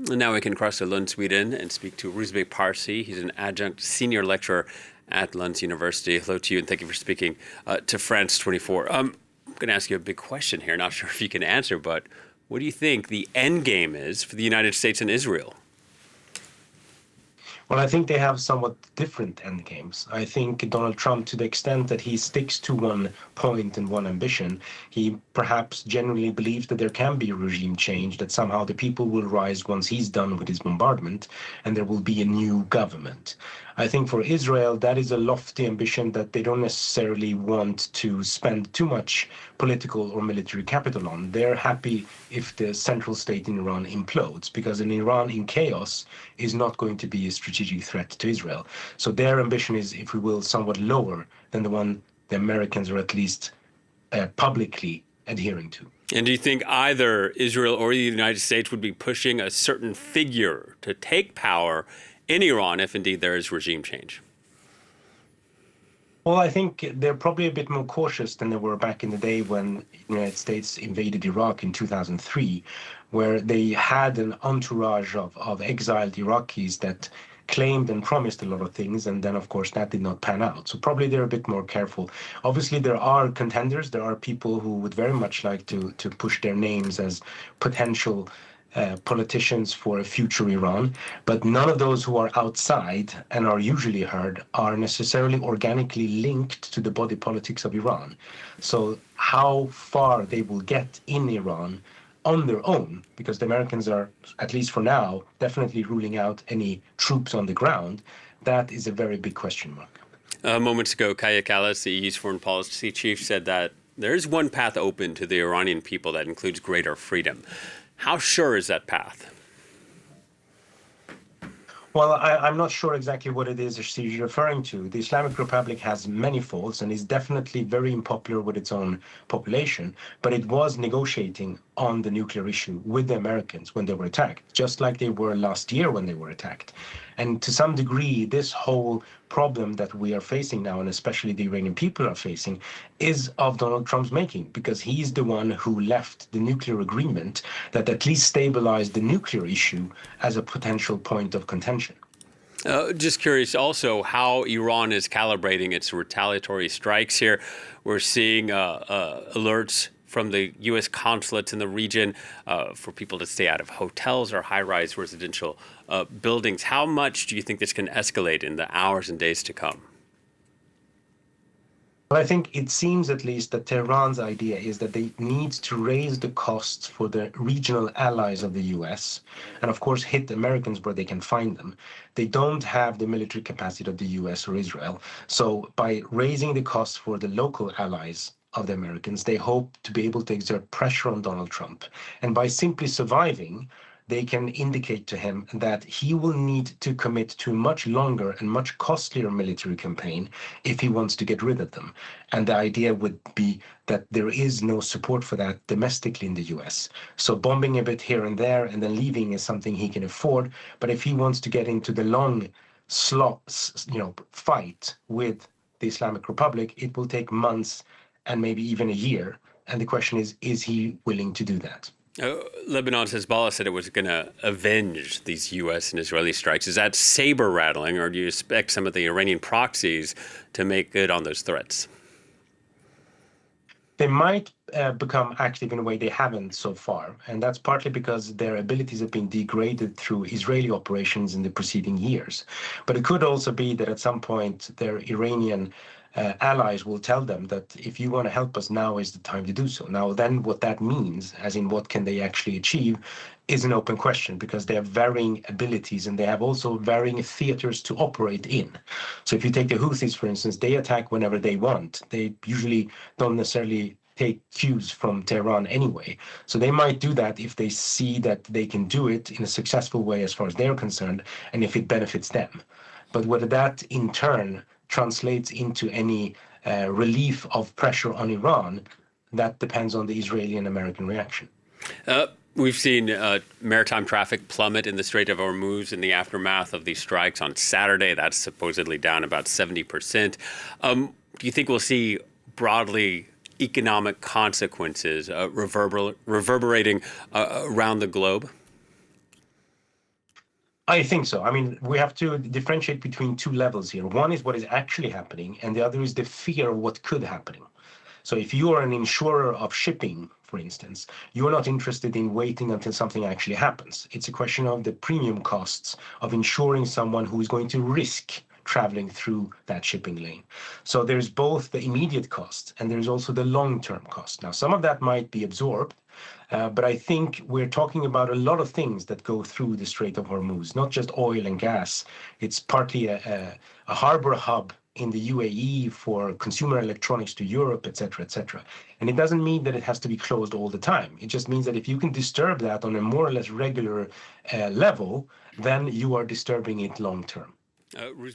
And now we can cross to Lund, Sweden, and speak to Rouzbeh Parsi. He's an adjunct senior lecturer at Lunds University. Hello to you, and thank you for speaking to France 24. I'm going to ask you a big question here. Not sure if you can answer, but what do you think the end game is for the United States and Israel? Well, I think they have somewhat different end games. I think Donald Trump, to the extent that he sticks to one point and one ambition, he perhaps genuinely believes that there can be a regime change, that somehow the people will rise once he's done with his bombardment, and there will be a new government. I think for Israel, that is a lofty ambition that they don't necessarily want to spend too much political or military capital on. They're happy if the central state in Iran implodes, because an Iran in chaos is not going to be a strategic threat to Israel. So their ambition is, if we will, somewhat lower than the one the Americans are at least publicly adhering to. And do you think either Israel or the United States would be pushing a certain figure to take power in Iran if indeed there is regime change? Well, I think they're probably a bit more cautious than they were back in the day when the United States invaded Iraq in 2003, where they had an entourage of exiled Iraqis that claimed and promised a lot of things, and then, of course, that did not pan out. So probably they're a bit more careful. Obviously, there are contenders. There are people who would very much like to push their names as potential politicians for a future Iran, but none of those who are outside and are usually heard are necessarily organically linked to the body politics of Iran. So how far they will get in Iran on their own, because the Americans are, at least for now, definitely ruling out any troops on the ground, that is a very big question mark. Moments ago, Kaya Kallas, the EU's foreign policy chief, said that there is one path open to the Iranian people that includes greater freedom. How sure is that path? Well, I'm not sure exactly what it is she's referring to. The Islamic Republic has many faults and is definitely very unpopular with its own population, but it was negotiating on the nuclear issue with the Americans when they were attacked, just like they were last year when they were attacked. And to some degree, this whole problem that we are facing now, and especially the Iranian people are facing, is of Donald Trump's making, because he's the one who left the nuclear agreement that at least stabilized the nuclear issue as a potential point of contention. Just curious also how Iran is calibrating its retaliatory strikes here. We're seeing alerts from the U.S. consulates in the region for people to stay out of hotels or high-rise residential buildings. How much do you think this can escalate in the hours and days to come? Well, I think it seems at least that Tehran's idea is that they need to raise the costs for the regional allies of the US and, of course, hit Americans where they can find them. They don't have the military capacity of the US or Israel. So by raising the costs for the local allies of the Americans, they hope to be able to exert pressure on Donald Trump. And by simply surviving, they can indicate to him that he will need to commit to a much longer and much costlier military campaign if he wants to get rid of them. And the idea would be that there is no support for that domestically in the US. So bombing a bit here and there and then leaving is something he can afford. But if he wants to get into the long fight with the Islamic Republic, it will take months and maybe even a year. And the question is he willing to do that? Lebanon's Hezbollah said it was going to avenge these U.S. and Israeli strikes. Is that saber rattling, or do you expect some of the Iranian proxies to make good on those threats? They might become active in a way they haven't so far, and that's partly because their abilities have been degraded through Israeli operations in the preceding years. But it could also be that at some point their Iranian allies will tell them that if you want to help us, now is the time to do so. Now, then what that means, as in what can they actually achieve, is an open question, because they have varying abilities and they have also varying theaters to operate in. So if you take the Houthis, for instance, they attack whenever they want. They usually don't necessarily take cues from Tehran anyway. So they might do that if they see that they can do it in a successful way as far as they're concerned, and if it benefits them. But whether that in turn translates into any relief of pressure on Iran, that depends on the Israeli and American reaction. We've seen maritime traffic plummet in the Strait of Hormuz in the aftermath of these strikes on Saturday. That's supposedly down about 70%. Do you think we'll see broadly economic consequences reverberating around the globe? I think so. I mean, we have to differentiate between two levels here. One is what is actually happening, and the other is the fear of what could happen. So if you are an insurer of shipping, for instance, you're not interested in waiting until something actually happens. It's a question of the premium costs of insuring someone who is going to risk traveling through that shipping lane. So there's both the immediate cost and there's also the long-term cost. Now, some of that might be absorbed, but I think we're talking about a lot of things that go through the Strait of Hormuz, not just oil and gas. It's partly a harbor hub in the UAE for consumer electronics to Europe, et cetera, et cetera. And it doesn't mean that it has to be closed all the time. It just means that if you can disturb that on a more or less regular level, then you are disturbing it long term.